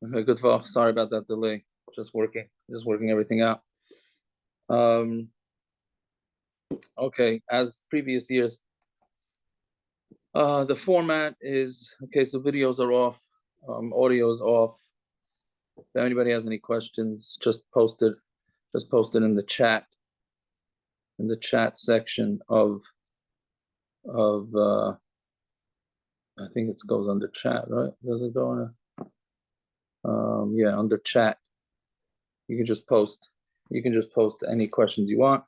Okay, good talk. Sorry about that delay. Just working everything out. Um, okay, as previous years, the format is okay. So videos are off, audio is off. If anybody has any questions, just post it in the chat section of I think it goes under chat, right? Does it go in yeah, under chat. You can just post. You can just post any questions you want.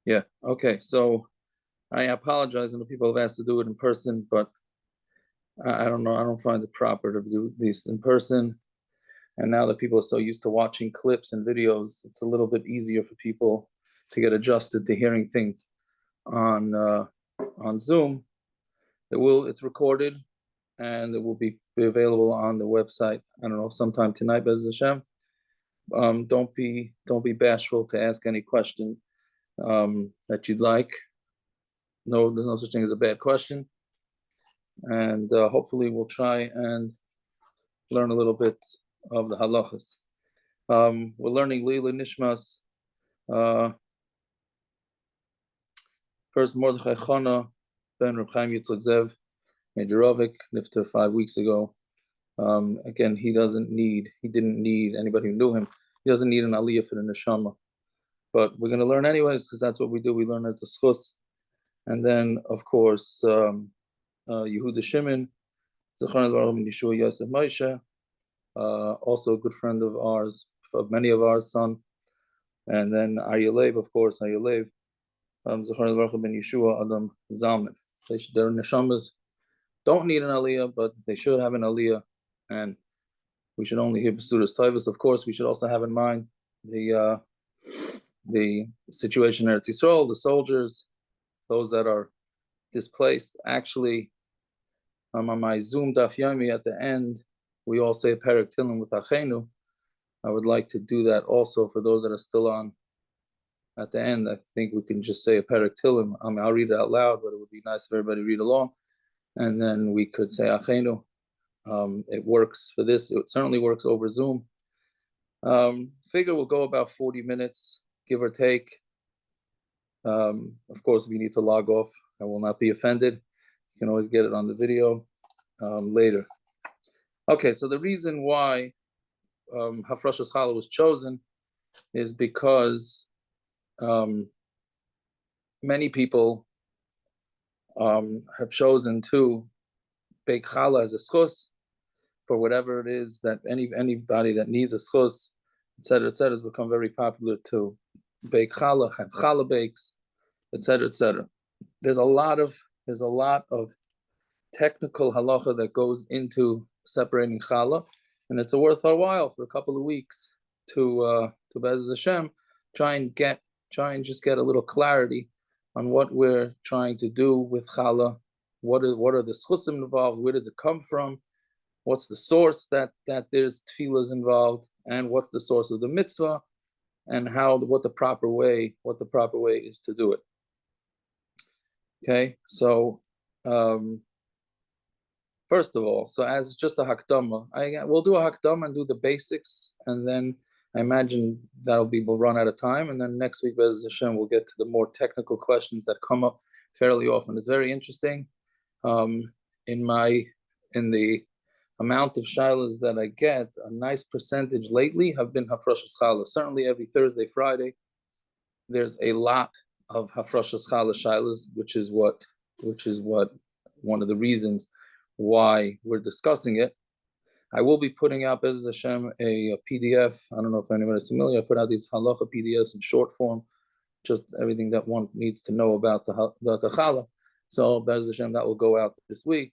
Yeah. Okay. So I apologize. I know people have asked to do it in person, but I don't know. I don't find it proper to do these in person. And now that people are so used to watching clips and videos, it's a little bit easier for people to get adjusted to hearing things on Zoom. It's recorded and it will be available on the website. I don't know, sometime tonight, Bez Hashem. Don't be bashful to ask any question that you'd like. No, there's no such thing as a bad question, and hopefully we'll try and learn a little bit of the halachas. We're learning Lila Nishmas. First, Mordechai Chana ben Reb Chaim Yitzchak Zev Mejerovic nifter 5 weeks ago. Again, he didn't need anybody who knew him. He doesn't need an aliyah for the neshama. But we're going to learn anyways, because that's what we do. We learn as a schus. And then, of course, Yehuda Shimon, Zechron Baruch ben Yeshua Yosef Moshe, also a good friend of ours, of many of our son. And then Aryalev, of course, Aryalev, Zechron Baruch ben Yeshua Adam Zalman. Their neshamas don't need an aliyah, but they should have an aliyah. And we should only hear B'sudas Tovos. Of course, we should also have in mind the situation in Eretz Yisrael, the soldiers, those that are displaced. Actually, on my Zoom Daf Yomi at the end, we all say a Perek Tehillim with Achenu. I would like to do that also for those that are still on. At the end, I think we can just say a Perek Tehillim. I'll read it out loud, but it would be nice if everybody read along. And then we could say Achenu. It works for this. It certainly works over Zoom. Figure will go about 40 minutes, give or take. Of course, if you need to log off, I will not be offended. You can always get it on the video later. Okay, so the reason why Hafrashas Challa was chosen is because many people have chosen to bake challah as a schus for whatever it is that anybody that needs a schus, etc., has become very popular to bake challah, have challah bakes, etc., etc. There's a lot of technical halacha that goes into separating challah, and it's worth our while for a couple of weeks to Be'ez Hashem try and just get a little clarity on what we're trying to do with challah. What are the schusim involved? Where does it come from? What's the source that there's tefillas involved, and what's the source of the mitzvah, and what the proper way is to do it. Okay, so first of all, so as just a hakdama, we'll do a hakdama and do the basics, and then I imagine we'll run out of time, and then next week, Be'ez Hashem, we'll get to the more technical questions that come up fairly often. It's very interesting. In the amount of shilas that I get, a nice percentage lately have been Hafrashas Challa. Certainly every Thursday, Friday, there's a lot of Hafrashas Challa shilas, which is what one of the reasons why we're discussing it. I will be putting out, Be'ez Hashem, a PDF. I don't know if anybody's familiar. I put out these halacha PDFs in short form, just everything that one needs to know about the challah. So Be'ez Hashem, that will go out this week,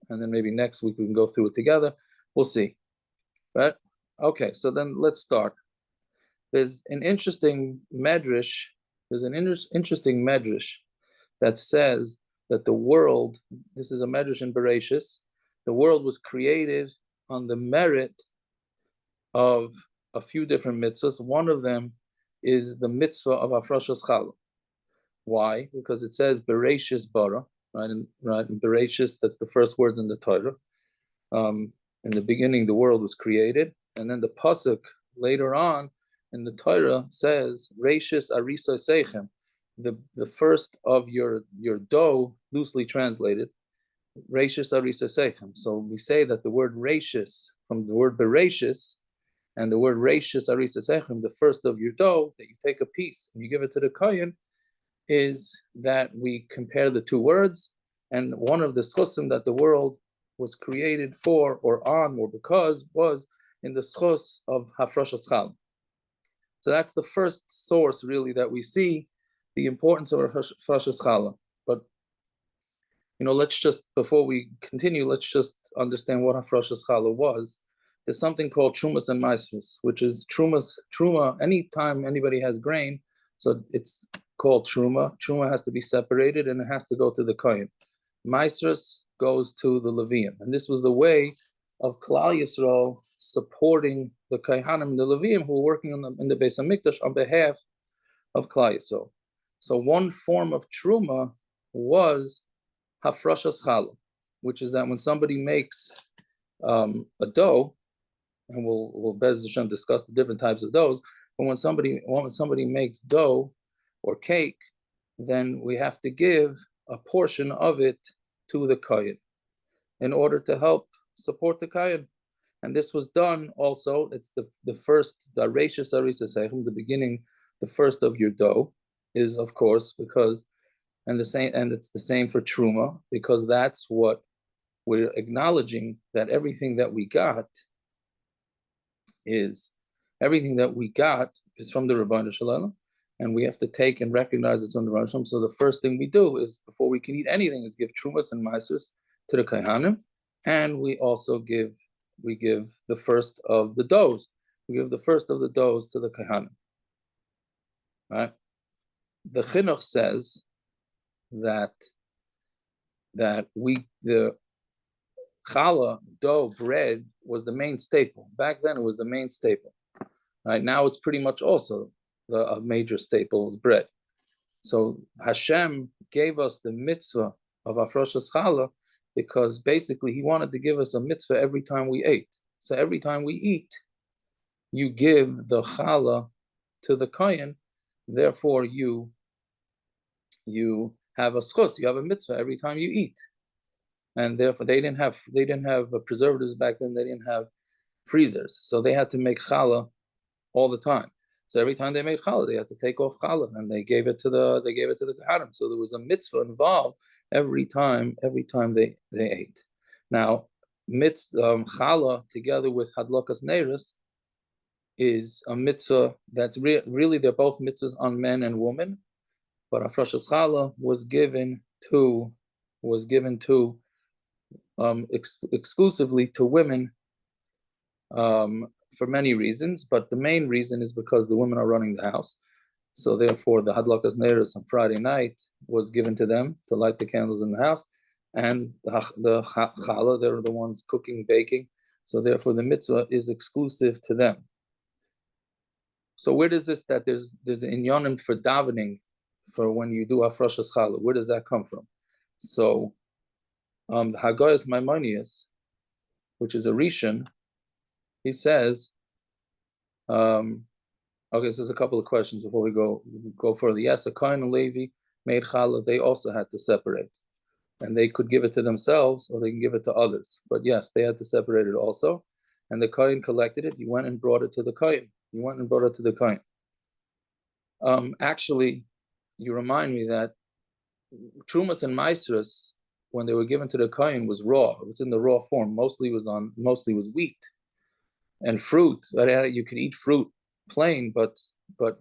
and then maybe next week we can go through it together. We'll see. Right? Okay, so then let's start. There's an interesting medrash. Interesting medrash that says that the world, this is a medrash in Bereshis, the world was created on the merit of a few different mitzvahs. One of them is the mitzvah of Hafrashas Challa. Why? Because it says Bereshis bara, right? In Bereshis, that's the first words in the Torah. In the beginning, the world was created, and then the pasuk later on in the Torah says, "Reishis arisa seichem," the first of your dough, loosely translated, Reishis arisa seichem. So we say that the word Reishis, from the word Bereshis, and the word Reishis arisa seichem, the first of your dough, that you take a piece and you give it to the kohen, is that we compare the two words, and one of the schusim that the world was created for, or on, or because, was in the schus of Hafrashas Challa. So that's the first source, really, that we see the importance of Hafrashas Challa. But let's just, before we continue, let's just understand what Hafrashas Challa was. There's something called Trumas and Maasros, which is Truma. Anytime anybody has grain, so it's called Truma. Truma has to be separated and it has to go to the Kohen. Maasros goes to the Levium. And this was the way of Klal Yisrael supporting the Kohanim and the Levium who were working in the Beis HaMikdash on behalf of Klal Yisrael. So one form of Truma was Hafrashas Challa, which is that when somebody makes a dough, and we'll Bez Hashem discuss the different types of doughs, but when somebody makes dough or cake, then we have to give a portion of it to the kohen in order to help support the kohen. And this was done also, it's the first, the Reishis Arisa Seichem, the beginning, the first of your dough, is of course because, and it's the same for Truma, because that's what we're acknowledging, that everything that we got is from the Rebbeinu Shalom, and we have to take and recognize it's from the Rebbeinu Shalom. So the first thing we do is, before we can eat anything, is give Trumas and Maasros to the Kohanim, and we also give the first of the doughs. We give the first of the doughs to the Kohanim. Right? The Chinuch says that the challah, dough, bread was the main staple. Back then, it was the main staple. Right now, it's pretty much also a major staple is bread. So Hashem gave us the mitzvah of Hafrashas Challa because basically He wanted to give us a mitzvah every time we ate. So every time we eat, you give the challah to the kohen. Therefore, you have a schus, you have a mitzvah every time you eat. And therefore, they didn't have preservatives back then. They didn't have freezers, so they had to make challah all the time. So every time they made challah, they had to take off challah, and they gave it to the kohanim. So there was a mitzvah involved every time they ate. Now, challah together with hadlakas neiros is a mitzvah that's really they're both mitzvahs on men and women, but Hafrashas Challa was given exclusively to women for many reasons, but the main reason is because the women are running the house. So therefore, the hadlakas neiros on Friday night was given to them to light the candles in the house, and the challah, they're the ones cooking, baking. So therefore, the mitzvah is exclusive to them. So where does this, that there's an inyanim for davening for when you do Hafrashas Challa, where does that come from? So the Haggayas Maimonides, which is a Rishon, he says, okay, so there's a couple of questions before we go further. Yes, a Kohen and Levi made challah, they also had to separate. And they could give it to themselves or they can give it to others. But yes, they had to separate it also. And the Kohen collected it, he went and brought it to the Kohen. Actually, you remind me that Trumas and Maasros, when they were given to the Kohen, was raw. It was in the raw form. Mostly was wheat and fruit. You could eat fruit plain, but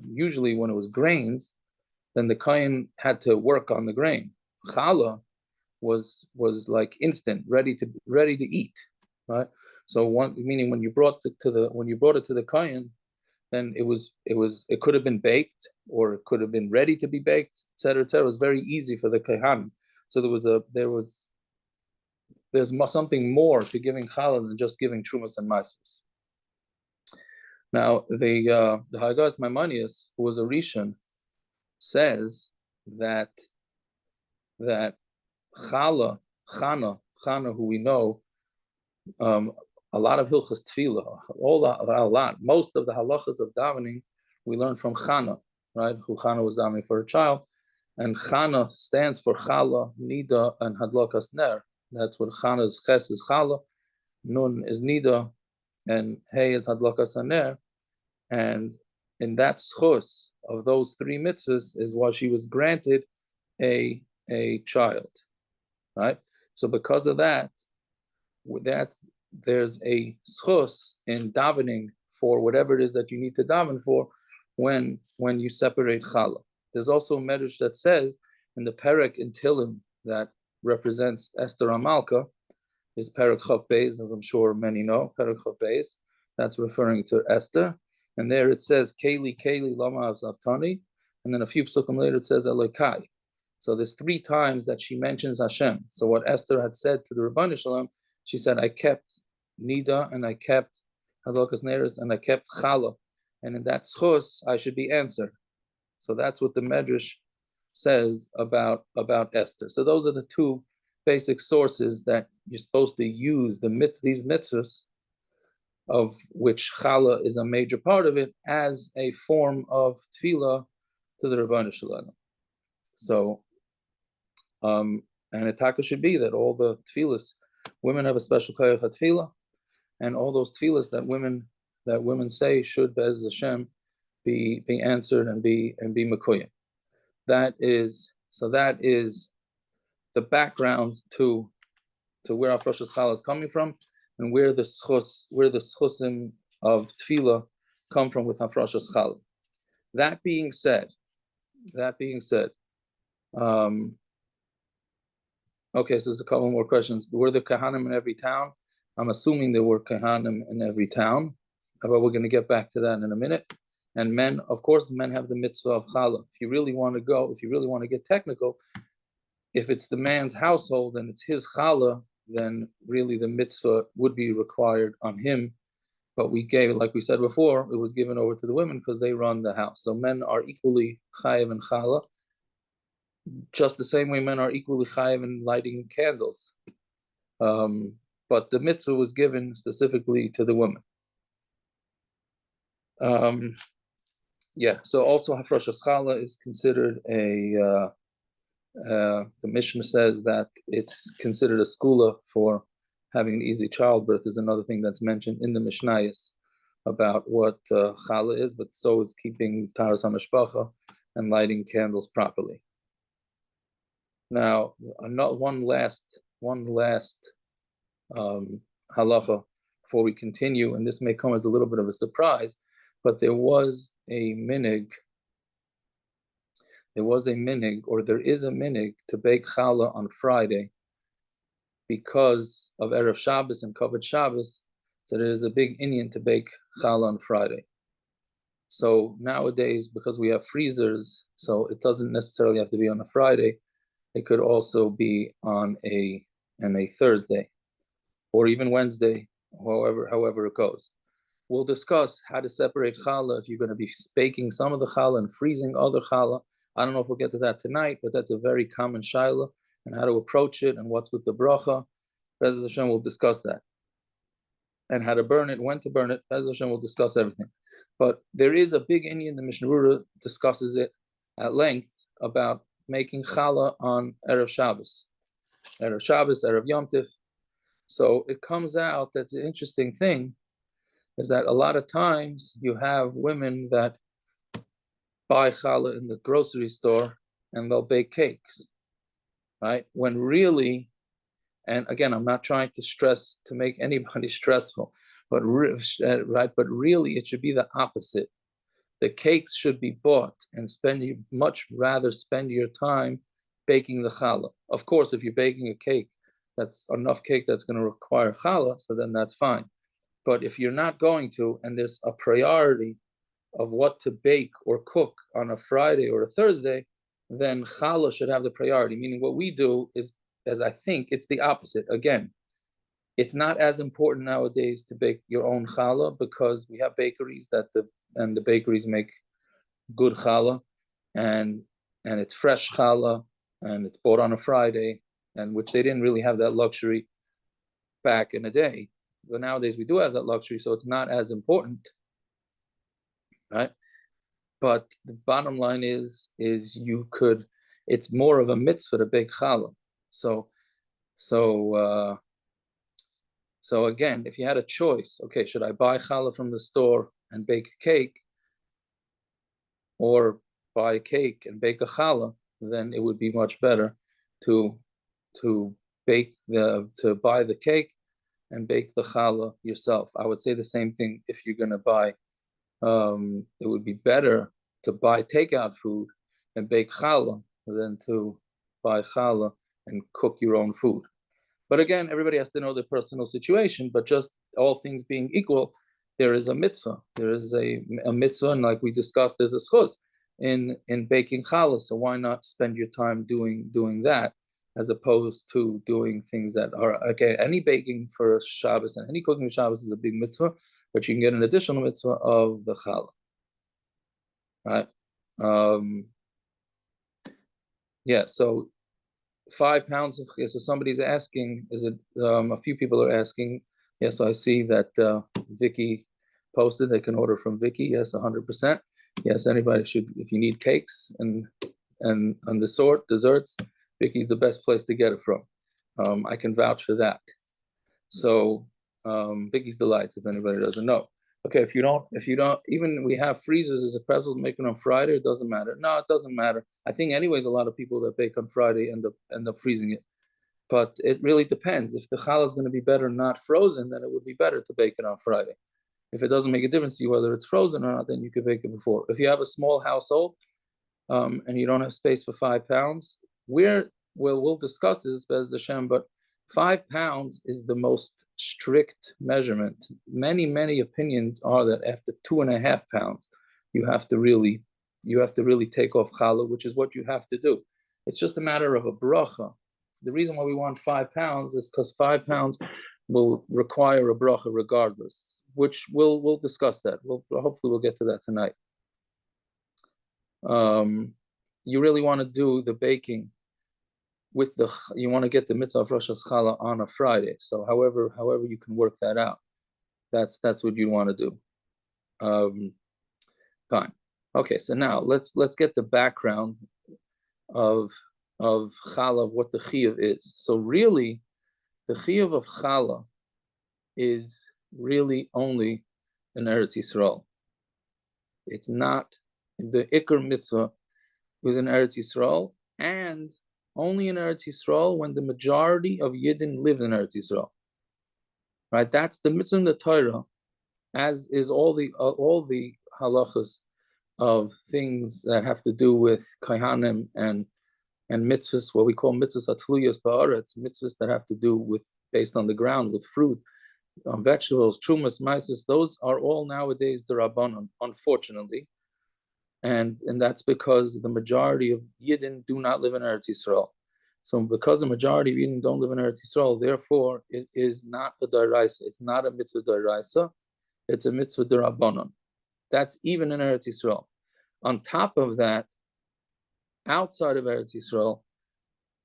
usually when it was grains, then the Kohen had to work on the grain. Challah was like instant, ready to eat, right? So meaning when you brought it to the Kohen, then it could have been baked or it could have been ready to be baked, etc., etc. It was very easy for the Kohanim. So there's something more to giving challah than just giving trumas and maasros. Now the Haggayas Maimonides, who was a Rishon, says that Chana, who we know, a lot of Hilchas Tefillah, most of the halachas of davening we learn from Chana, right? Who Chana was davening for a child, and Chana stands for Chala, Nida, and Hadlakas Ner. That's what Chana's Ches is Chala, Nun is Nida, and Hey is Hadlakas Ner. And in that schus of those three mitzvahs is why she was granted a child, right? So because of that, there's a schus in davening for whatever it is that you need to daven for when you separate challah. There's also a medrash that says in the perek in Tilim that represents Esther Amalka is perek Chav Beis, as I'm sure many know, perek Chav Beis. That's referring to Esther, and there it says Keli Keli Lama Avzaftani, and then a few psukim later it says Elokai. So there's 3 times that she mentions Hashem. So what Esther had said to the Rebbeinu Shalom, she said, I kept Nida, and I kept Hadlakas Neres, and I kept Chala. And in that schus, I should be answered. So that's what the Medrash says about Esther. So those are the 2 basic sources that you're supposed to use, these mitzvahs, of which Chala is a major part of it, as a form of tefillah to the Rebbeinu Shalom. So, and it should be that all the tefillahs, women have a special koyach tefillah, and all those tefillahs that women say should, Be'ez Hashem, be answered and be mekuyim. That is the background to where Hafrashas Challa is coming from, and where the schusim of tefillah come from with Hafrashas Challa. That being said, okay, so there's a couple more questions. Were there kahanim in every town? I'm assuming there were kahanim in every town, but we're going to get back to that in a minute. And men, of course, men have the mitzvah of challah. If you really want to get technical, if it's the man's household and it's his challah, then really the mitzvah would be required on him. But we gave it, like we said before, it was given over to the women because they run the house. So men are equally chayiv and challah, just the same way men are equally chayiv in lighting candles. But the mitzvah was given specifically to the women. So also Hafrashas Challa is considered the Mishnah says that it's considered a skula for having an easy childbirth, is another thing that's mentioned in the Mishnayos about what Challa is, but so is keeping Taras HaMishpacha and lighting candles properly. Now, one last halacha before we continue, and this may come as a little bit of a surprise, but there is a minig, or there is a minig to bake challah on Friday because of Erev Shabbos and Kavod Shabbos. So there is a big inyan to bake challah on Friday. So nowadays, because we have freezers, so it doesn't necessarily have to be on a Friday. It could also be on a Thursday, or even Wednesday, however it goes. We'll discuss how to separate challah if you're going to be baking some of the challah and freezing other challah. I don't know if we'll get to that tonight, but that's a very common shaila, and how to approach it and what's with the bracha. Be'ez Hashem will discuss that. And how to burn it, when to burn it. Be'ez Hashem will discuss everything. But there is a big inyan, the Mishnah Berurah discusses it at length about making challah on Erev Shabbos, Erev Yom Tif. So it comes out that the interesting thing is that a lot of times you have women that buy challah in the grocery store and they'll bake cakes, right? When really, and again, I'm not trying to make anybody stressful, but really it should be the opposite. The cakes should be bought, and you much rather spend your time baking the challah. Of course, if you're baking a cake, that's enough cake that's going to require challah, so then that's fine. But if you're not going to, and there's a priority of what to bake or cook on a Friday or a Thursday, then challah should have the priority. Meaning what we do is, as I think, it's the opposite. Again, it's not as important nowadays to bake your own challah because we have bakeries and the bakeries make good challah, and it's fresh challah, and it's bought on a Friday, and which they didn't really have that luxury back in the day. But nowadays we do have that luxury, so it's not as important, right? But the bottom line is you could. It's more of a mitzvah to bake challah. So again, if you had a choice, okay, should I buy challah from the store and bake a cake, or buy a cake and bake a challah? Then it would be much better to buy the cake and bake the challah yourself. I would say the same thing if you're going to buy. It would be better to buy takeout food and bake challah than to buy challah and cook your own food. But again, everybody has to know their personal situation. But just all things being equal, there is a mitzvah. There is a mitzvah, and like we discussed, there's a schus in baking challah. So why not spend your time doing that, as opposed to doing things that are, okay, any baking for Shabbos and any cooking for Shabbos is a big mitzvah, but you can get an additional mitzvah of the challah, right? Yeah, so 5 pounds of, so somebody's asking, is it, a few people are asking, yes, I see that Vicky posted, they can order from Vicky, yes, 100%. Yes, anybody should, if you need cakes and the sort, desserts, Vicky's the best place to get it from. I can vouch for that. So Vicky's Delights, if anybody doesn't know. Okay, if you don't, even we have freezers as a pretzel to make it on Friday, it doesn't matter. No, it doesn't matter. I think anyways, a lot of people that bake on Friday end up freezing it. But it really depends. If the challah is going to be better not frozen, then it would be better to bake it on Friday. If it doesn't make a difference to you whether it's frozen or not, then you could bake it before. If you have a small household and you don't have space for 5 pounds, we'll discuss this, Bez Hashem, but 5 pounds is the most strict measurement. Many opinions are that after 2.5 pounds, you have to really take off challah, which is what you have to do. It's just a matter of a bracha. The reason why we want 5 pounds is because 5 pounds will require a bracha regardless, which we'll discuss that. Hopefully we'll get to that tonight. You really want to do the baking you want to get the mitzvah of Hafrashas Challa on a Friday. So however you can work that out, that's what you want to do. Fine. Okay, so now let's get the background of Chala, what the chiyuv is. So really, the chiyuv of Chala is really only in Eretz Yisrael. It's not the Iker mitzvah was in Eretz Yisrael, and only in Eretz Yisrael when the majority of Yidden live in Eretz Yisrael. Right? That's the mitzvah in the Torah, as is all the halachas of things that have to do with kaihanim and mitzvahs, what we call mitzvahs atluyos ba'aretz, mitzvahs that have to do with based on the ground, with fruit, vegetables, trumas, maises. Those are all nowadays the rabbanon, unfortunately. And that's because the majority of Yidden do not live in Eretz Yisrael. So because the majority of Yidden don't live in Eretz Yisrael, therefore it is not a daraisa. It's not a mitzvah daraisa. It's a mitzvah derabanan. That's even in Eretz Yisrael. On top of that, outside of Eretz Yisrael,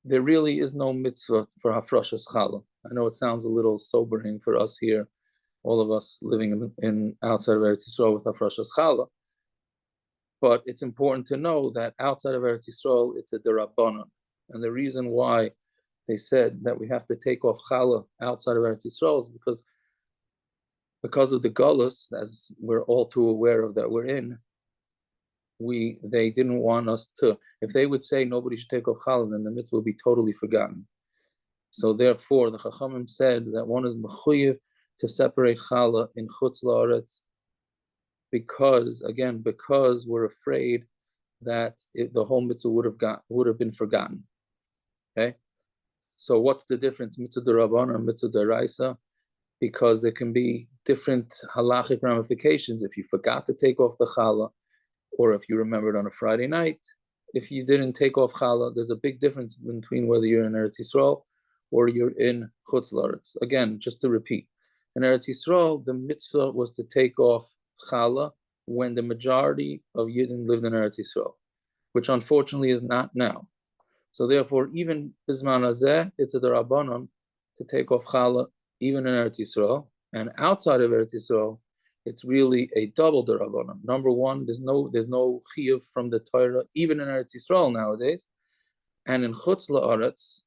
there really is no mitzvah for Hafrashas Challa. I know it sounds a little sobering for us here, all of us living in outside of Eretz Yisrael with Hafrashas Challa. But it's important to know that outside of Eretz Yisrael, it's a derabanan. And the reason why they said that we have to take off challah outside of Eretz Yisrael is because of the galus, as we're all too aware of that we're in. They didn't want us to. If they would say nobody should take off challah, then the mitzvah will be totally forgotten. So therefore, the Chachamim said that one is mechuyev to separate challah in chutz la'aretz, because we're afraid that the whole mitzvah would have been forgotten. Okay, so what's the difference, mitzvah d'Rabbanan and mitzvah d'Oraisa? Because there can be different halachic ramifications. If you forgot to take off the challah, or if you remembered on a Friday night, if you didn't take off challah, there's a big difference between whether you're in Eretz Yisrael or you're in chutz la'aretz. Again, just to repeat, in Eretz Yisrael, the mitzvah was to take off challah when the majority of Yidden lived in Eretz Yisrael, which unfortunately is not now. So therefore, even Bizman Hazeh, it's a derabanan to take off challah even in Eretz Yisrael. And outside of Eretz Yisrael, it's really a double derabanan. Number one, there's no chiyuv from the Torah, even in Eretz Yisrael nowadays, and in Chutz La'aretz,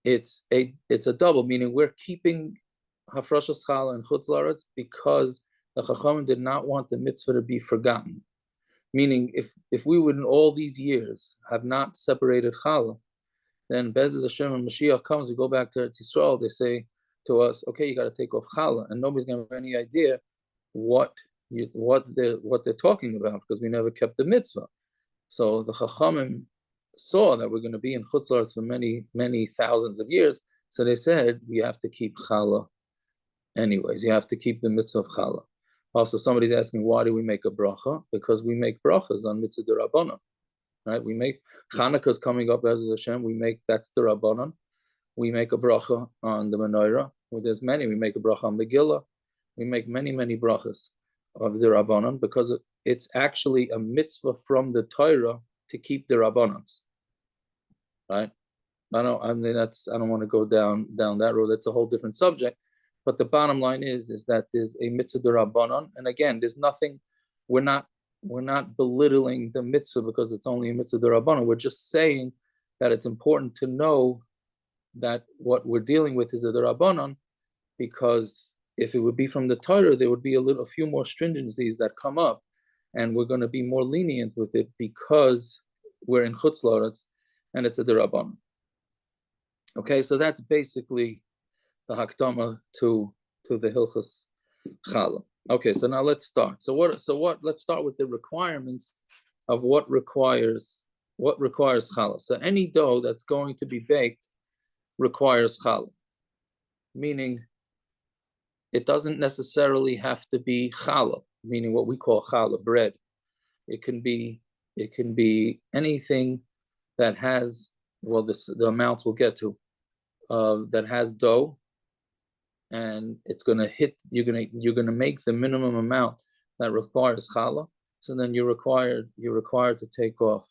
it's a double, meaning we're keeping Hafrashas Challa and Chutz La'aretz because the Chachamim did not want the mitzvah to be forgotten. Meaning, if we would in all these years have not separated Chala, then Be'ez Hashem and Mashiach comes, we go back to Eretz Yisrael, they say to us, okay, you got to take off Chala, and nobody's going to have any idea what they're talking about because we never kept the mitzvah. So the Chachamim saw that we're going to be in Chutz La'aretz for many, many thousands of years, so they said we have to keep Chala anyways. You have to keep the mitzvah of Chala. Also, somebody's asking, why do we make a bracha? Because we make brachas on mitzvah d'Rabbanan, right? We make Chanukah's coming up as Hashem. That's the Rabbanan. We make a bracha on the menorah. Well, there's many. We make a bracha on Megillah. We make many, many brachas of the Rabbanan because it's actually a mitzvah from the Torah to keep the Rabbanans, right? I don't want to go down that road. That's a whole different subject. But the bottom line is that there's a mitzvah d'Rabbanan, and again, there's nothing. We're not belittling the mitzvah because it's only a mitzvah d'Rabbanan. We're just saying that it's important to know that what we're dealing with is a d'Rabbanan, because if it would be from the Torah, there would be a few more stringencies that come up, and we're going to be more lenient with it because we're in Chutz La'aretz and it's a d'Rabbanan. Okay, so that's basically the hakdama to the Hilchas Chala. Okay, so now let's start. Let's start with the requirements of what requires challah. So any dough that's going to be baked requires challah, meaning it doesn't necessarily have to be challah, meaning what we call challah, bread. It can be anything that has, the amounts we'll get to, that has dough, and it's going to hit, you're going to make the minimum amount that requires challah. So then you're required to take off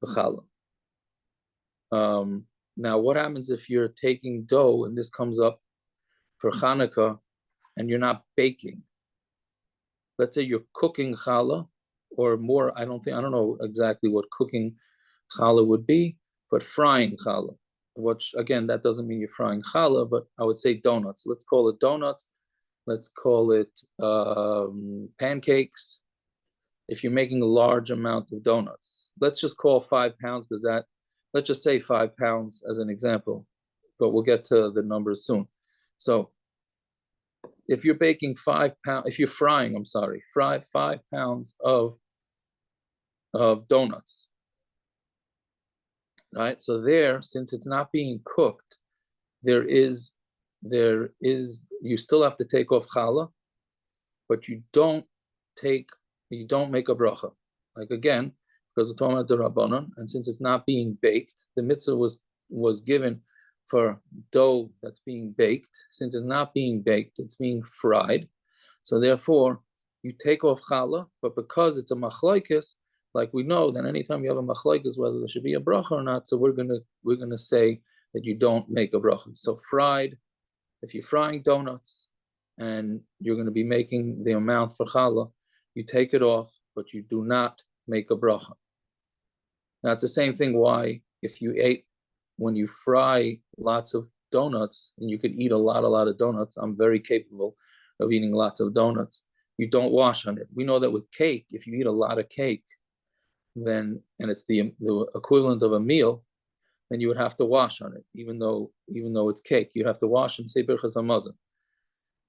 the challah. Now, what happens if you're taking dough, and this comes up for Hanukkah, and you're not baking? Let's say you're cooking challah, or more. I don't know exactly what cooking challah would be, but frying challah. Which again, that doesn't mean you're frying challah, but I would say donuts. Let's call it donuts. Let's call it pancakes. If you're making a large amount of donuts, let's just call 5 pounds, because let's just say 5 pounds as an example, but we'll get to the numbers soon. So if you're baking 5 pounds, if you're frying, 5 pounds of donuts, right? So there, since it's not being cooked, you still have to take off challah, but you don't make a bracha. Like again, because we're talking about the Rabbanan, and since it's not being baked, the mitzvah was given for dough that's being baked. Since it's not being baked, it's being fried. So therefore, you take off challah, but because it's a machlokes, like we know that anytime you have a machlokes, whether there should be a bracha or not, so we're gonna say that you don't make a bracha. So fried, if you're frying donuts and you're going to be making the amount for challah, you take it off, but you do not make a bracha. Now it's the same thing. Why, when you fry lots of donuts, and you could eat a lot of donuts. I'm very capable of eating lots of donuts. You don't wash on it. We know that with cake, if you eat a lot of cake, and it's the equivalent of a meal, then you would have to wash on it, even though it's cake. You'd have to wash and say Birchas Hamazon.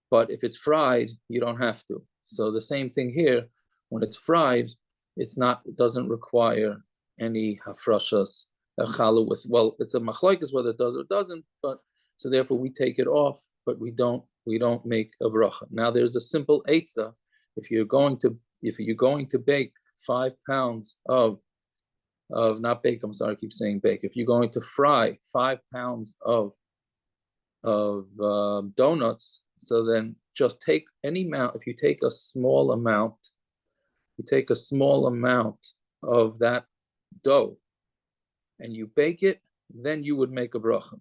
But if it's fried, you don't have to. So the same thing here. When it's fried, it doesn't require any hafrashas challah with. Well, it's a machlokes whether it does or doesn't. But so therefore we take it off, but we don't make a bracha. Now there's a simple eitzah. If you're going to bake 5 pounds of not bake, I'm sorry, I keep saying bake. If you're going to fry 5 pounds of donuts, so then just take any amount. If you take a small amount, of that dough and you bake it, then you would make a bracha.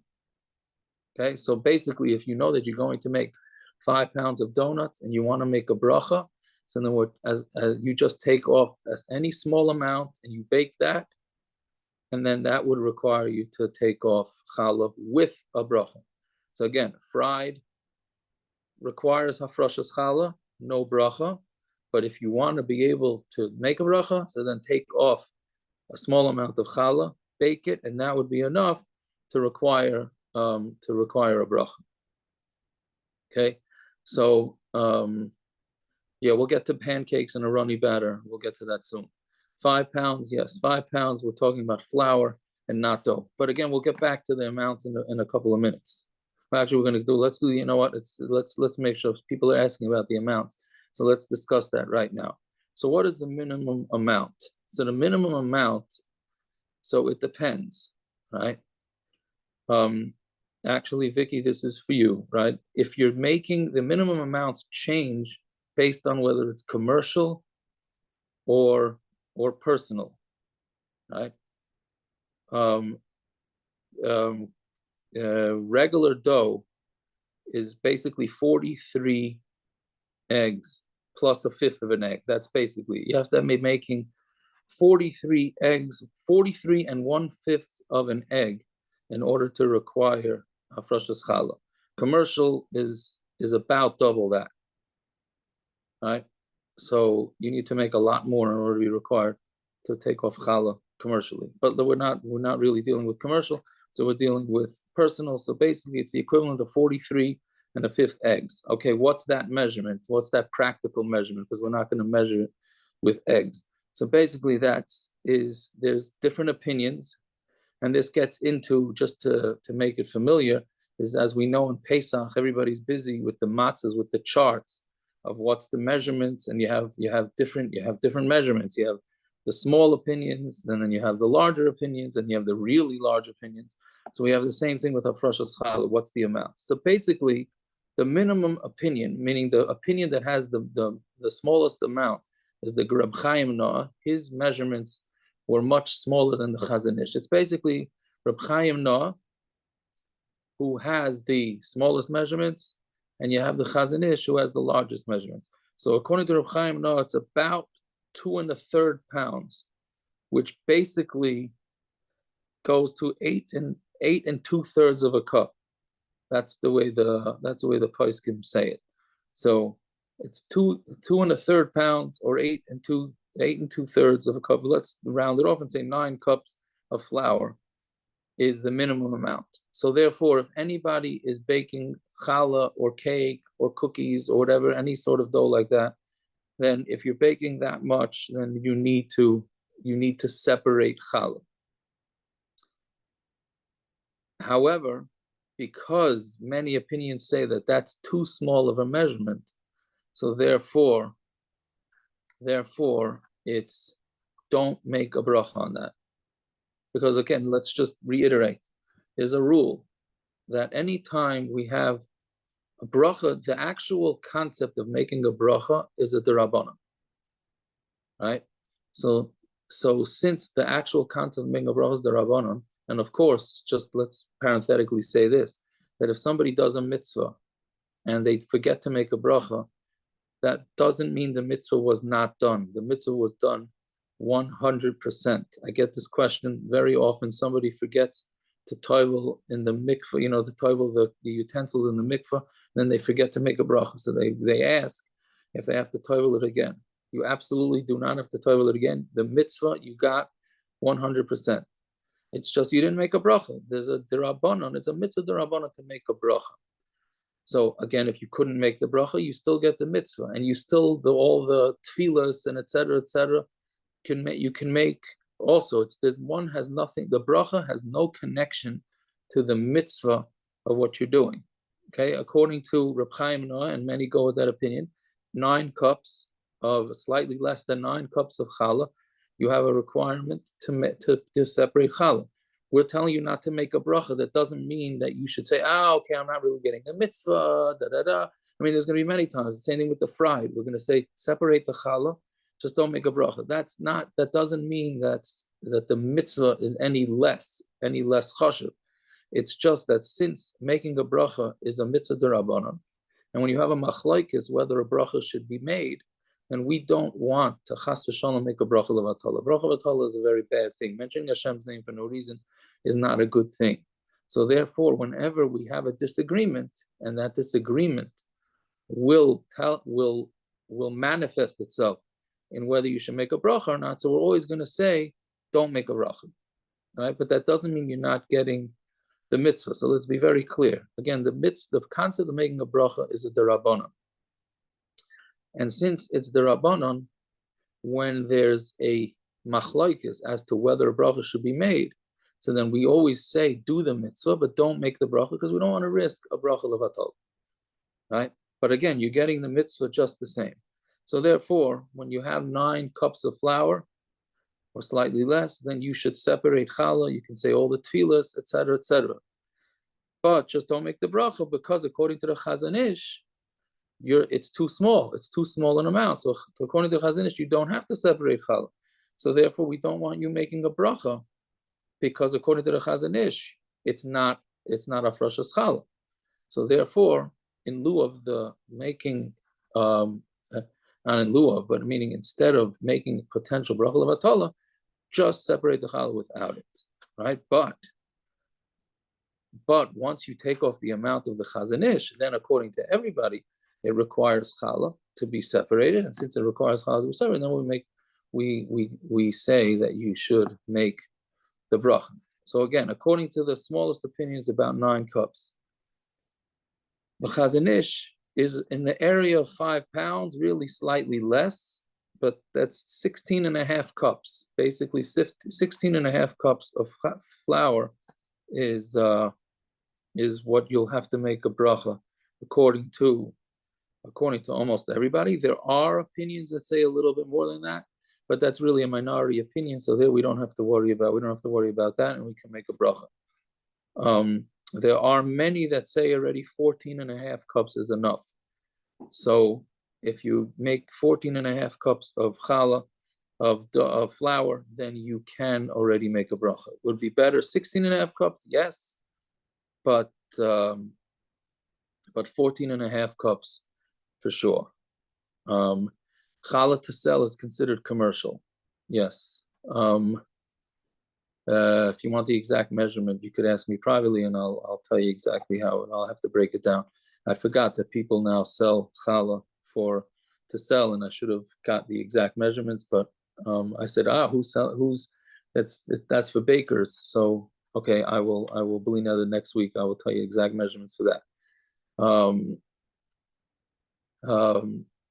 Okay, so basically, if you know that you're going to make 5 pounds of donuts and you want to make a bracha, so then as you just take off as any small amount and you bake that, and then that would require you to take off challah with a bracha. So again, fried requires hafrashas challa, no bracha. But if you want to be able to make a bracha, so then take off a small amount of challah, bake it, and that would be enough to require a bracha. Okay, so yeah, we'll get to pancakes and a runny batter. We'll get to that soon. 5 pounds, yes, 5 pounds. We're talking about flour and not dough. But again, we'll get back to the amounts in a couple of minutes. Actually, we're going to do. Let's do. You know what? Let's make sure people are asking about the amount. So let's discuss that right now. So what is the minimum amount? So the minimum amount. So it depends, right? Actually, Vicky, this is for you, right? If you're making the minimum amounts change based on whether it's commercial or personal, right? Regular dough is basically 43 eggs plus a fifth of an egg. That's basically, you have to be making 43 eggs, 43 and 1/5 of an egg in order to require Hafrashas Challa. Commercial is about double that, right? So you need to make a lot more in order to be required to take off Chala commercially. But we're not really dealing with commercial, so we're dealing with personal. So basically it's the equivalent of 43 and a fifth eggs. Okay, what's that measurement? What's that practical measurement? Because we're not going to measure it with eggs. So basically there's different opinions, and this gets into, just to make it familiar, is as we know in Pesach, everybody's busy with the matzahs, with the charts of what's the measurements, and you have different measurements. You have the small opinions, and then you have the larger opinions, and you have the really large opinions. So we have the same thing with Hafrashas Challa. What's the amount? So basically, the minimum opinion, meaning the opinion that has the smallest amount, is the Reb Chaim Noah. His measurements were much smaller than the Chazon Ish. It's basically Reb Chaim Noah who has the smallest measurements, and you have the Chazon Ish who has the largest measurements. So according to Reb Chaim Noah, it's about 2 1/3 pounds, which basically goes to 8 2/3 of a cup. That's the way the poskim say it. So it's 2 1/3 pounds, or 8 2/3 of a cup. Let's round it off and say 9 cups of flour is the minimum amount. So therefore, if anybody is baking challah or cake or cookies or whatever, any sort of dough like that, then if you're baking that much, then you need to separate challah. However, because many opinions say that that's too small of a measurement, so therefore it's, don't make a bracha on that. Because again, let's just reiterate, there's a rule that anytime we have a bracha, the actual concept of making a bracha is a derabbanan, right? So since the actual concept of making a bracha is derabbanan, and of course, just let's parenthetically say this, that if somebody does a mitzvah and they forget to make a bracha, that doesn't mean the mitzvah was not done. The mitzvah was done 100%. I get this question very often. Somebody forgets to toivel in the mikveh, the toivel, the utensils in the mikveh, then they forget to make a bracha. So they ask if they have to toivel it again. You absolutely do not have to toivel it again. The mitzvah you got 100%. It's just you didn't make a bracha. There's a derabbanan. It's a mitzvah derabbanan to make a bracha. So again, if you couldn't make the bracha, you still get the mitzvah, and you still do all the tefillas and etc. You can make also. One has nothing. The bracha has no connection to the mitzvah of what you're doing. Okay, according to Reb Chaim Noah, and many go with that opinion, 9 cups of slightly less than 9 cups of challah, you have a requirement to separate challah. We're telling you not to make a bracha. That doesn't mean that you should say, okay, I'm not really getting the mitzvah, I mean, there's going to be many times. The same thing with the fried. We're going to say, separate the challah, just don't make a bracha. That doesn't mean that the mitzvah is any less chashuv. It's just that since making a bracha is a mitzvah d'Rabbanan, and when you have a machlokes whether a bracha should be made, then we don't want to chas v'shalom make a bracha levatala. Bracha levatala is a very bad thing. Mentioning Hashem's name for no reason is not a good thing. So therefore, whenever we have a disagreement, and that disagreement will manifest itself in whether you should make a bracha or not, so we're always going to say, don't make a bracha, right? But that doesn't mean you're not getting the mitzvah. So let's be very clear. Again, the concept of making a bracha is a derabanan. And since it's derabanan, when there's a machlokes as to whether a bracha should be made, so then we always say, do the mitzvah, but don't make the bracha, because we don't want to risk a bracha levatal, right? But again, you're getting the mitzvah just the same. So therefore, when you have 9 cups of flour, or slightly less, then you should separate challah. You can say all the tefillas, etc., etc. But just don't make the bracha, because according to the Chazon Ish, it's too small. It's too small an amount. So according to the Chazon Ish, you don't have to separate challah. So therefore, we don't want you making a bracha, because according to the Chazon Ish, it's not Hafrashas Challa. So therefore, in lieu of the making, not in lieu of, but meaning instead of making potential bracha levatala, just separate the challah without it, right? But once you take off the amount of the Chazon Ish, then according to everybody, it requires challah to be separated, and since it requires challah to be separated, then we say that you should make the bracha. So again, according to the smallest opinions, about 9 cups. The Chazon Ish is in the area of 5 pounds, really slightly less, but that's 16.5 cups. Basically, 16.5 cups of flour is what you'll have to make a bracha, according to almost everybody. There are opinions that say a little bit more than that, but that's really a minority opinion. So there we don't have to worry about that, and we can make a bracha. There are many that say already 14.5 cups is enough. So if you make 14.5 cups of challah, of flour, then you can already make a bracha. Would be better 16.5 cups, yes, but 14.5 cups for sure. Challah to sell is considered commercial, yes. If you want the exact measurement, you could ask me privately, and I'll tell you exactly how, and I'll have to break it down. I forgot that people now sell challah to sell, and I should have got the exact measurements, but I said, that's for bakers. So okay, I will believe that the next week I will tell you exact measurements for that.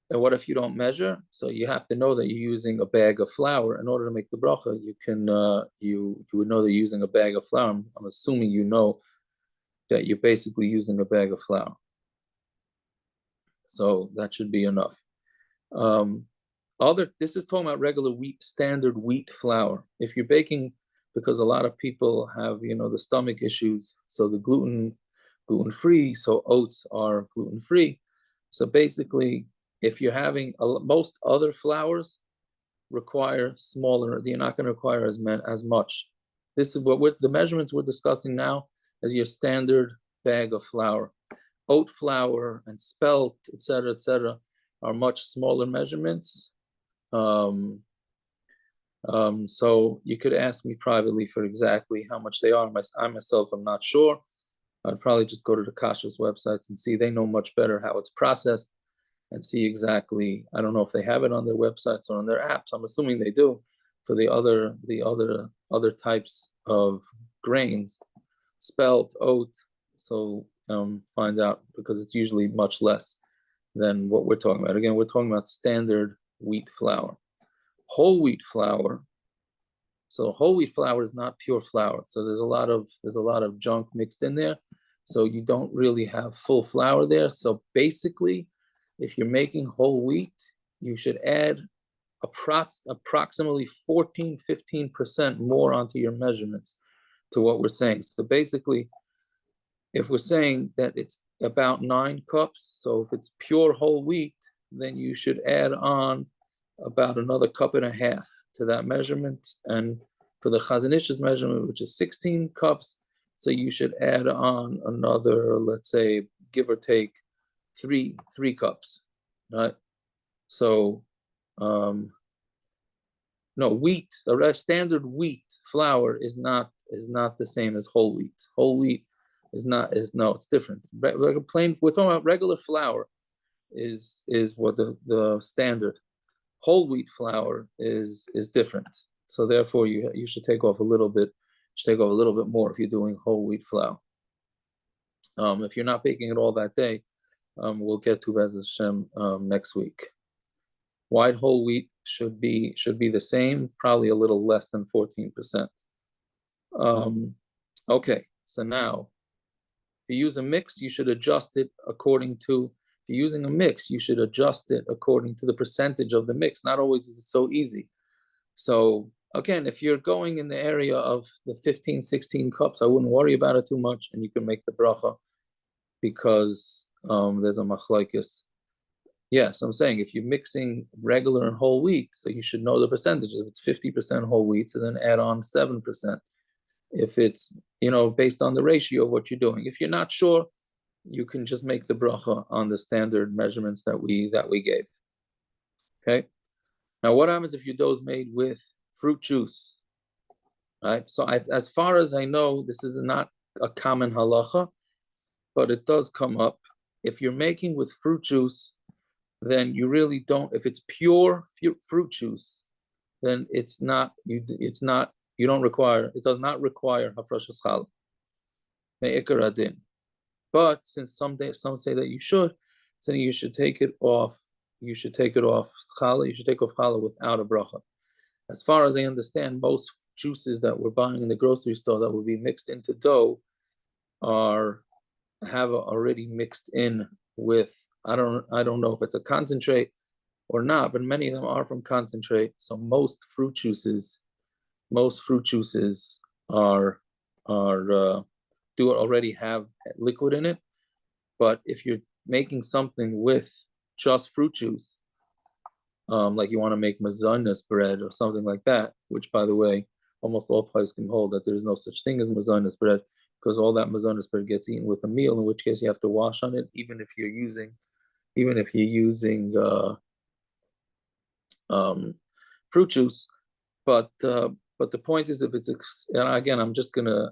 And what if you don't measure? So you have to know that you're using a bag of flour in order to make the bracha. You can you would know that you're using a bag of flour. I'm assuming you know that you're basically using a bag of flour. So that should be enough. This is talking about regular wheat, standard wheat flour. If you're baking, because a lot of people have the stomach issues, so the gluten-free, so oats are gluten-free. So basically, if you're having most other flours require smaller, you're not going to require as much. This is what the measurements we're discussing now as your standard bag of flour. Oat flour and spelt, etc., are much smaller measurements. So you could ask me privately for exactly how much they are. I myself am not sure. I'd probably just go to the kashrus websites and see. They know much better how it's processed, and see exactly. I don't know if they have it on their websites or on their apps. I'm assuming they do for the other types of grains, spelt, oat. So find out, because it's usually much less than what we're talking about. Again, we're talking about standard wheat flour. Whole wheat flour. So whole wheat flour is not pure flour. So there's a lot of junk mixed in there. So you don't really have full flour there. So basically, if you're making whole wheat, you should add approximately 14-15% more onto your measurements to what we're saying. So basically, if we're saying that it's about 9 cups, so if it's pure whole wheat, then you should add on about another 1.5 cups to that measurement. And for the Chazon Ish's measurement, which is 16 cups, So you should add on another, let's say, give or take, three cups, right? So, no, wheat, a standard wheat flour is not the same as whole wheat. Whole wheat is no, it's different. Plain, we're talking about regular flour is what the standard. Whole wheat flour is different. So therefore, you should take off a little bit. Should take off a little bit more if you're doing whole wheat flour. If you're not baking it all that day, we'll get to Bez Hashem next week. White whole wheat should be the same, probably a little less than 14%. Okay, so now if you use a mix, you should adjust it according to. If you're using a mix, you should adjust it according to the percentage of the mix. Not always is it so easy. So again, if you're going in the area of the 15, 16 cups, I wouldn't worry about it too much, and you can make the bracha because there's a machlokes. Yes, I'm saying if you're mixing regular and whole wheat, so you should know the percentage. If it's 50% whole wheat, so then add on 7%. If it's, based on the ratio of what you're doing. If you're not sure, you can just make the bracha on the standard measurements that we gave. Okay. Now, what happens if your dough is made with fruit juice? Right. So, as far as I know, this is not a common halacha, but it does come up. If you're making with fruit juice, then you really don't. If it's pure fruit juice, then it's not. You don't require. It does not require Hafrashas Challa. Me'ikar adin. But since some say that you should, so you should take it off. You should take it off challah. You should take off challah without a bracha. As far as I understand, most juices that we're buying in the grocery store that will be mixed into dough have already mixed in with. I don't know if it's a concentrate or not, but many of them are from concentrate. So most fruit juices are do already have liquid in it. But if you're making something with just fruit juice, like you want to make mazonas bread or something like that, which, by the way, almost all places can hold that there's no such thing as mazonas bread, because all that mazonas bread gets eaten with a meal, in which case you have to wash on it, even if you're using fruit juice. But the point is, if it's and again, I'm just gonna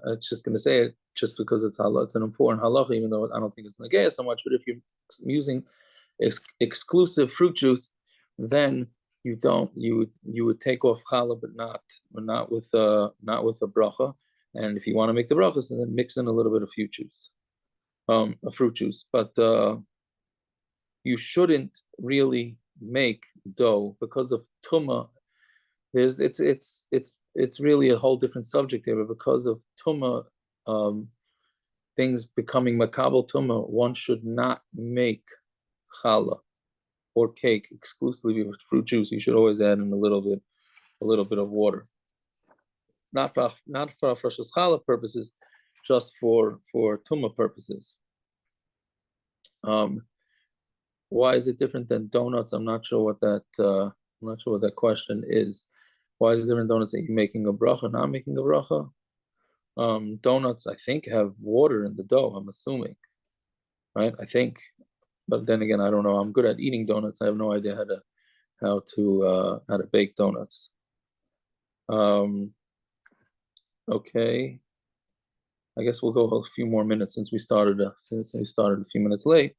say it just because it's an important halacha, even though I don't think it's negaya so much. But if you're using exclusive fruit juice, then you would take off challah, but not with a bracha. And if you want to make the brachas, then mix in a little bit of fruit juice. But you shouldn't really make dough because of tumah. It's really a whole different subject here, but because of tumah, things becoming makabel tumah, one should not make challah or cake exclusively with fruit juice. You should always add in a little bit of water. Not for Hafrashas Challa purposes, just for tumah purposes. Why is it different than donuts? I'm not sure what that question is. Why is it different donuts? Are you making a bracha, not making a bracha? Donuts, I think, have water in the dough, I'm assuming. Right? I think. But then again, I don't know. I'm good at eating donuts. I have no idea how to bake donuts. Okay. I guess we'll go a few more minutes since we started a few minutes late.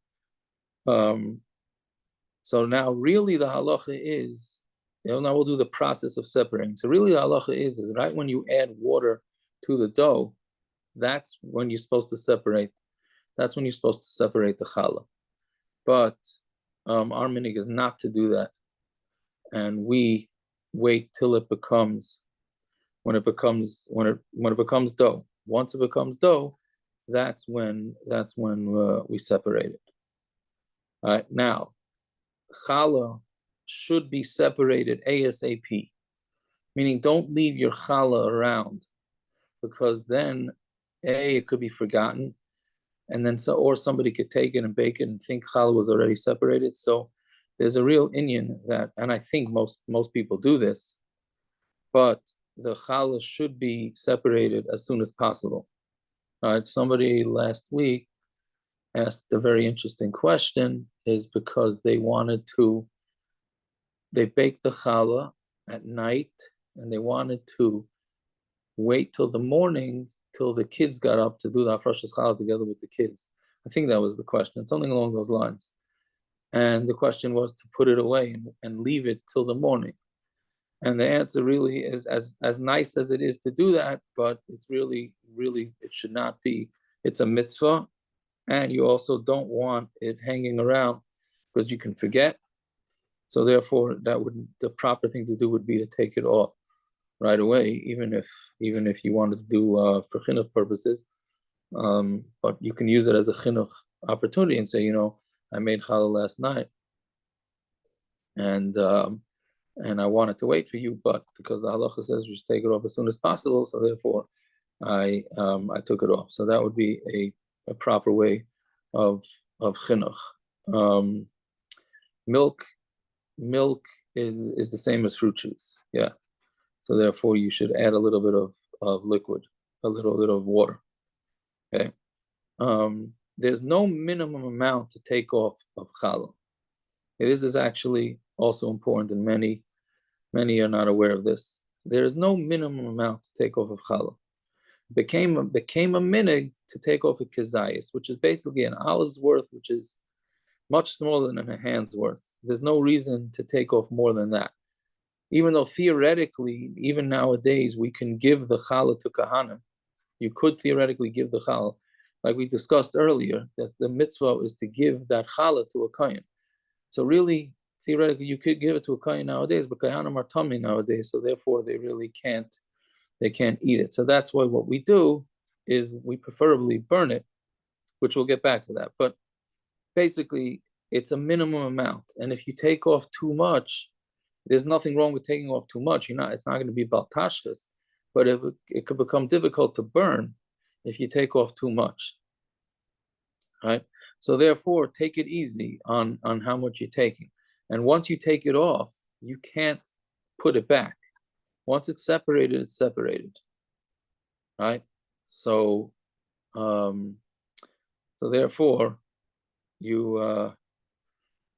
So now really the halacha is, now we'll do the process of separating. So really the halacha is right when you add water to the dough, that's when you're supposed to separate. That's when you're supposed to separate the challah. But our minhag is not to do that, and we wait till it becomes when it becomes dough. Once it becomes dough, that's when we separate it. All right, now challah should be separated ASAP, meaning don't leave your challah around, because then it could be forgotten, and then or somebody could take it and bake it and think challah was already separated. So there's a real inyan that, and I think most people do this, but the challah should be separated as soon as possible. All right, somebody last week asked a very interesting question, is because they baked the challah at night and they wanted to wait till the morning till the kids got up to do the Hafrashas Challa together with the kids. I think that was the question, something along those lines. And the question was to put it away and leave it till the morning. And the answer really is, as nice as it is to do that, but it's really, it should not be. It's a mitzvah, and you also don't want it hanging around because you can forget. So therefore, the proper thing to do would be to take it off right away, even if you wanted to do for chinuch purposes. But you can use it as a chinuch opportunity and say, I made challah last night, and I wanted to wait for you, but because the halacha says you should take it off as soon as possible, so therefore I took it off. So that would be a proper way of chinuch. Milk is the same as fruit juice, yeah. So therefore you should add a little bit of liquid, a little bit of water. Okay. There's no minimum amount to take off of challah. This is actually also important, and many are not aware of this. There is no minimum amount to take off of challah. Became a minig to take off a kezayis, which is basically an olive's worth, which is much smaller than a hand's worth. There's no reason to take off more than that. Even though theoretically, even nowadays, we can give the challah to kahanim. You could theoretically give the challah, like we discussed earlier, that the mitzvah is to give that challah to a kohen. So really, theoretically, you could give it to a kohen nowadays, but kohanim are tummy nowadays, so therefore they really can't eat it. So that's why what we do is we preferably burn it, which we'll get back to that. But basically, it's a minimum amount, and if you take off too much, there's nothing wrong with taking off too much. It's not going to be about tashkas, but it could become difficult to burn if you take off too much. Right? So therefore, take it easy on how much you're taking. And once you take it off, you can't put it back. Once it's separated, it's separated. Right? So therefore, you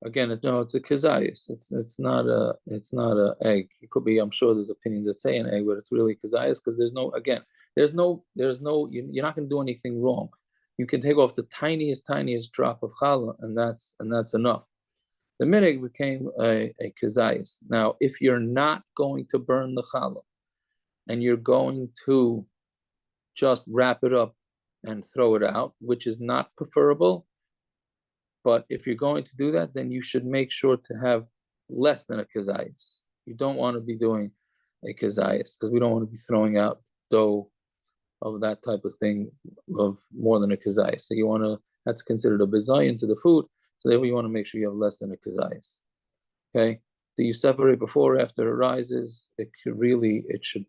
again, it's a kezayis. It's not a egg. It could be. I'm sure there's opinions that say an egg, but it's really kezayis because there's no. You're not going to do anything wrong. You can take off the tiniest drop of challah, and that's enough. The minig became a kezayis. Now, if you're not going to burn the challah, and you're going to just wrap it up and throw it out, which is not preferable. But if you're going to do that, then you should make sure to have less than a kezayis. You don't want to be doing a kezayis because we don't want to be throwing out dough of that type of thing of more than a kezayis. So that's considered a bezayin to the food. So therefore you want to make sure you have less than a kezayis. Okay? Do you separate before or after it rises? It should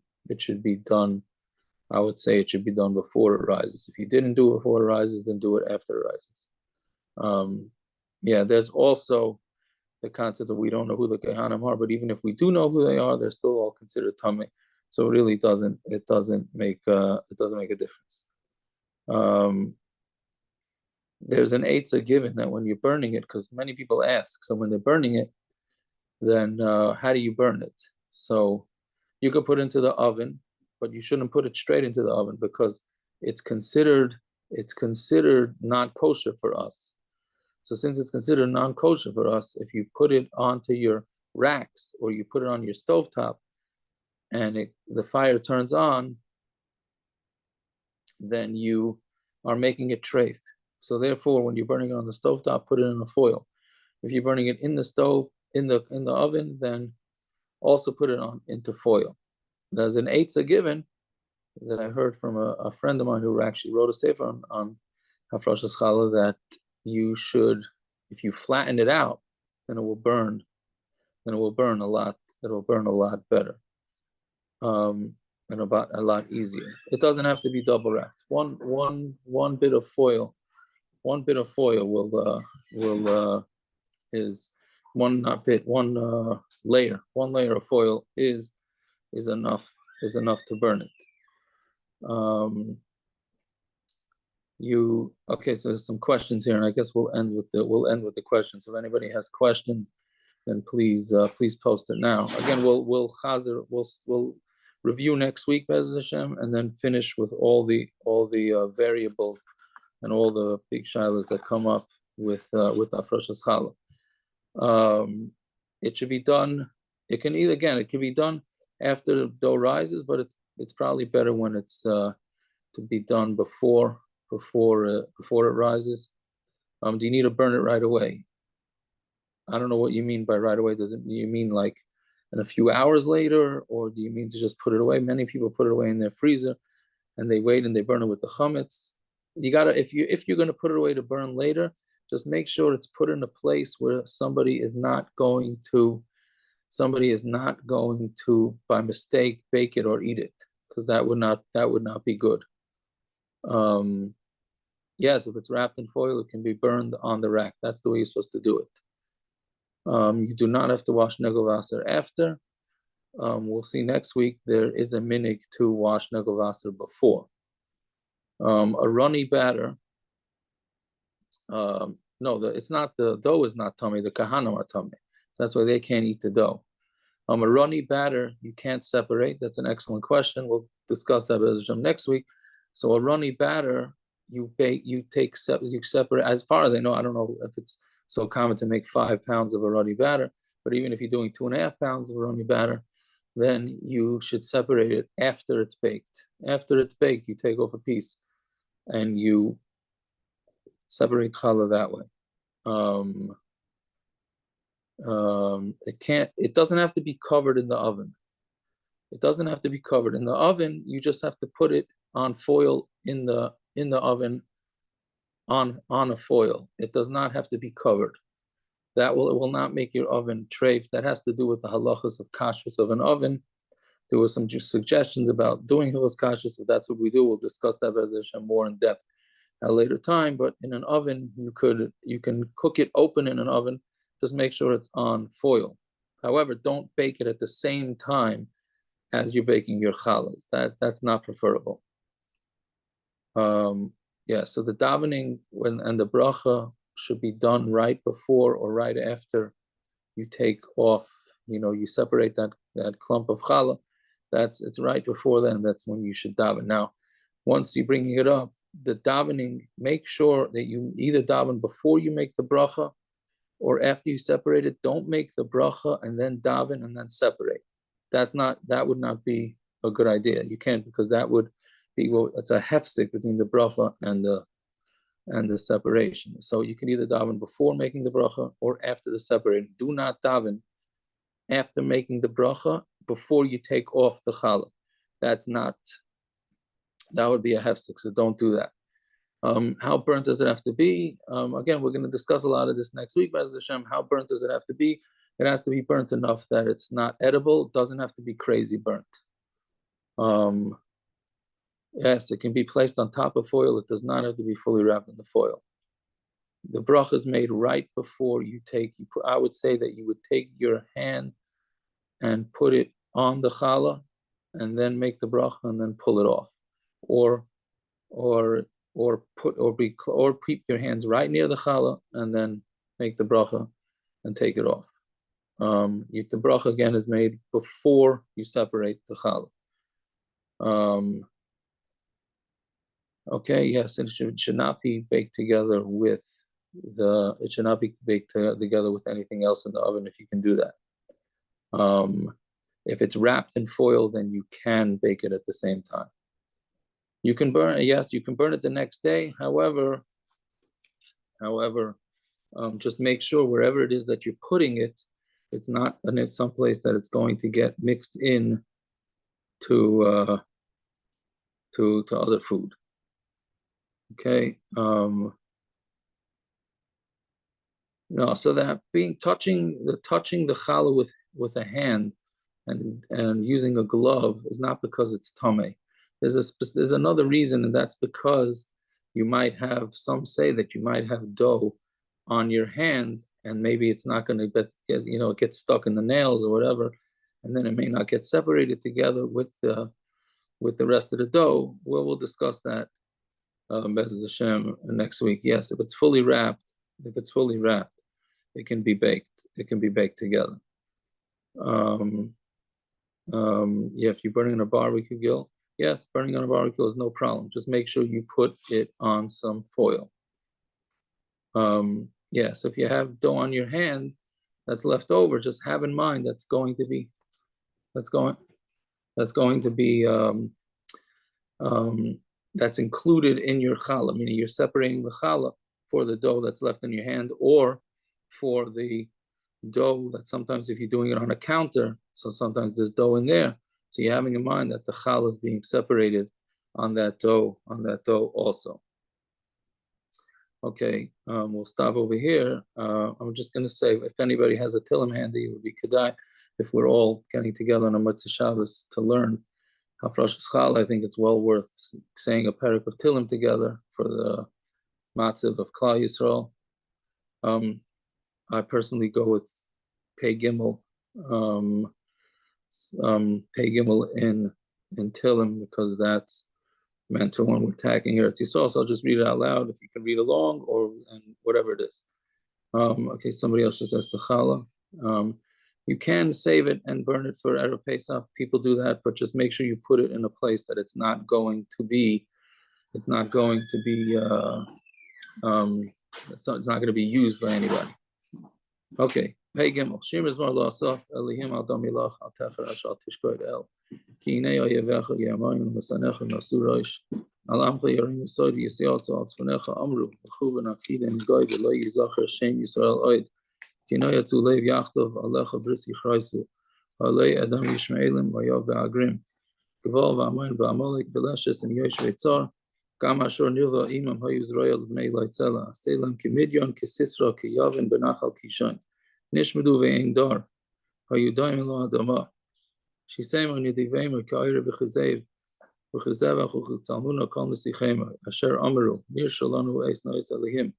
be done. I would say it should be done before it rises. If you didn't do it before it rises, then do it after it rises. There's also the concept that we don't know who the Kehanim are, but even if we do know who they are, they're still all considered tummy. So it really doesn't make a difference. There's an eitzah given that when you're burning it, because many people ask, so when they're burning it, then how do you burn it? So you could put it into the oven, but you shouldn't put it straight into the oven because it's considered not kosher for us. So since it's considered non-kosher for us, if you put it onto your racks or you put it on your stovetop and the fire turns on, then you are making it treif. So therefore, when you're burning it on the stovetop, put it in a foil. If you're burning it in the stove, in the oven, then also put it into foil. There's an eitzah given that I heard from a friend of mine who actually wrote a sefer on Hafrashas Challa that you should, if you flatten it out, then it will burn. Then it will burn a lot. It will burn a lot better, and about a lot easier. It doesn't have to be double wrapped. One bit of foil is one not bit one layer. One layer of foil is enough to burn it. Okay, so there's some questions here, and I guess we'll end with the questions. If anybody has questions, then please post it now. Again, we'll review next week, Be'ez Hashem, and then finish with all the variables and all the big shilas that come up with Hafrashas Challa. It should be done. It can be done after the dough rises, but it's probably better when it's to be done before it rises. Do you need to burn it right away? I don't know what you mean by right away. Do you mean like in a few hours later, or do you mean to just put it away? Many people put it away in their freezer and they wait and they burn it with the chametz. You gotta, if you're gonna put it away to burn later, just make sure it's put in a place where somebody is not going to by mistake bake it or eat it, because that would not be good. Yes, if it's wrapped in foil, it can be burned on the rack. That's the way you're supposed to do it. You do not have to wash negovasser after. We'll see next week. There is a minig to wash negovasser before. A runny batter. It's not, the dough is not tummy. The kahanim are tummy. That's why they can't eat the dough. A runny batter you can't separate. That's an excellent question. We'll discuss that next week. So a runny batter you separate. As far as I know, I don't know if it's so common to make 5 pounds of a runny batter, but even if you're doing 2.5 pounds of a runny batter, then you should separate it after it's baked. After it's baked, you take off a piece and you separate challah that way. It doesn't have to be covered in the oven. It doesn't have to be covered in the oven. You just have to put it on foil in the oven on a foil. It does not have to be covered. It will not make your oven treif. That has to do with the halachas of kashrus of an oven. There were some suggestions about doing halachas kashrus. If that's what we do, we'll discuss that more in depth at a later time. But in an oven, you can cook it open in an oven. Just make sure it's on foil. However, don't bake it at the same time as you're baking your challahs. That's not preferable. So the davening and the bracha should be done right before or right after you take off. You separate that clump of challah. It's right before then. That's when you should daven. Now, once you're bringing it up, the davening, make sure that you either daven before you make the bracha or after you separate it. Don't make the bracha and then daven and then separate. That would not be a good idea. You can't, because that would be, it's a hefsek between the bracha and the separation. So you can either daven before making the bracha or after the separation. Do not daven after making the bracha before you take off the challah. That would be a hefsek, so don't do that. How burnt does it have to be? Again, we're going to discuss a lot of this next week, Be'ez Hashem. How burnt does it have to be? It has to be burnt enough that it's not edible. It doesn't have to be crazy burnt. Yes, it can be placed on top of foil. It does not have to be fully wrapped in the foil. The bracha is made right before I would say that you would take your hand and put it on the challah and then make the bracha and then pull it off. Or keep your hands right near the challah and then make the bracha and take it off. The bracha again is made before you separate the challah. Okay, yes, it should not be baked together with anything else in the oven if you can do that. If it's wrapped in foil, then you can bake it at the same time. You can burn it the next day. However, just make sure wherever it is that you're putting it, it's not in some place that it's going to get mixed in to other food. Okay. So that touching the challah with a hand and using a glove is not because it's tameh. There's another reason, and that's because you might have, some say that you might have dough on your hand, and maybe it's not going to get stuck in the nails or whatever, and then it may not get separated together with the rest of the dough. We'll discuss that Bez Hashem next week. Yes, if it's fully wrapped, it can be baked. It can be baked together. Yeah, if you're burning on a barbecue grill, yes, burning on a barbecue is no problem. Just make sure you put it on some foil. Yes, if you have dough on your hand that's left over, just have in mind that's going to be that's included in your challah, meaning you're separating the challah for the dough that's left in your hand, or for the dough that sometimes if you're doing it on a counter, so sometimes there's dough in there. So you're having in mind that the challah is being separated on that dough also. Okay, we'll stop over here. I'm just going to say, if anybody has a Tillim handy, it would be Kedai if we're all getting together on a Motzei Shabbos to learn Hafrashas Challa. I think it's well worth saying a parak of Tillim together for the matziv of Klal Yisrael. I personally go with Pei Gimel, Pei Gimel in Tillim, because that's meant to when we're tagging here. It's Yisrael, so I'll just read it out loud if you can read along, or and whatever it is. Okay, somebody else just asked the challah. You can save it and burn it for Erev Pesach. People do that, but just make sure you put it in a place that it's not going to be used by anybody. Okay. Hey Gimel. Shir Mizmor Lo Asaf Elihim Al Domilach Al Techer Ashal Tishkoid El Ki Inei Oyevecha Yemayim L'Sanecha Nasu Roish Al Amcha Yorim Yisod Yisiyot Al Tzfanecha Amru L'Chu V'Nakidem Goy V'Lo Yizacher Shem Yisrael Oid Ki No Yatzu Leiv Yachtov Alecha Bris Yichraisu Alei Adam Yishmaelim V'Yov V'Agrim Gevol V'Amoin V'Amalek V'Leshes and Yosh V'Tzar Gam Ashur Nilva Imam Hayuz Royal B'Nei Leitzela Selam Kimidyon Kisisra Kiyavin B'Nachal Kishon Nishmadu ve'ein dar, hayudayim lo adama. Shisema nidivema ka'ira b'chizev, b'chizev achuchitzalmuna kol nesichema, asher amaru, nir shalanu eis nois alihim.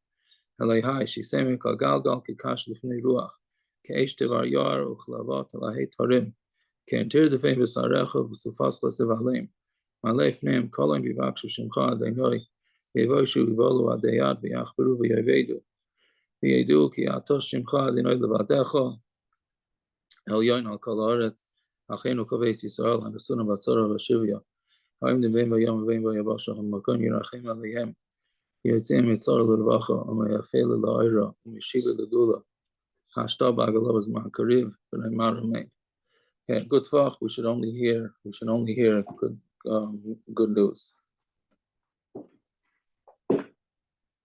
Elayhai, shisema ka'galgal kikash l'fnei ruach, ka'esh tevar yar uchlavat alahei tarim, ka'entir devem v'sarecha v'sufas l'sev aleim. Malei fneim kolim v'vakshu shimcha adeinoi, v'yevoshu v'volu adeyad v'yachberu v'yavedu. V'yedu ki atos shimcha adinoi levadecha el yoin al kol haaretz achenu kaveis Yisrael hanesunam batzara v'shivya ha'im devim v'yom v'yim v'yabasha ha'makon yirachem aleihem yitzim yitzar l'rvacha u'meyafei l'la'ira u'mishiva l'gula hashta b'agalav zman kariv v'neimar remain. Okay, good talk. We should only hear good news.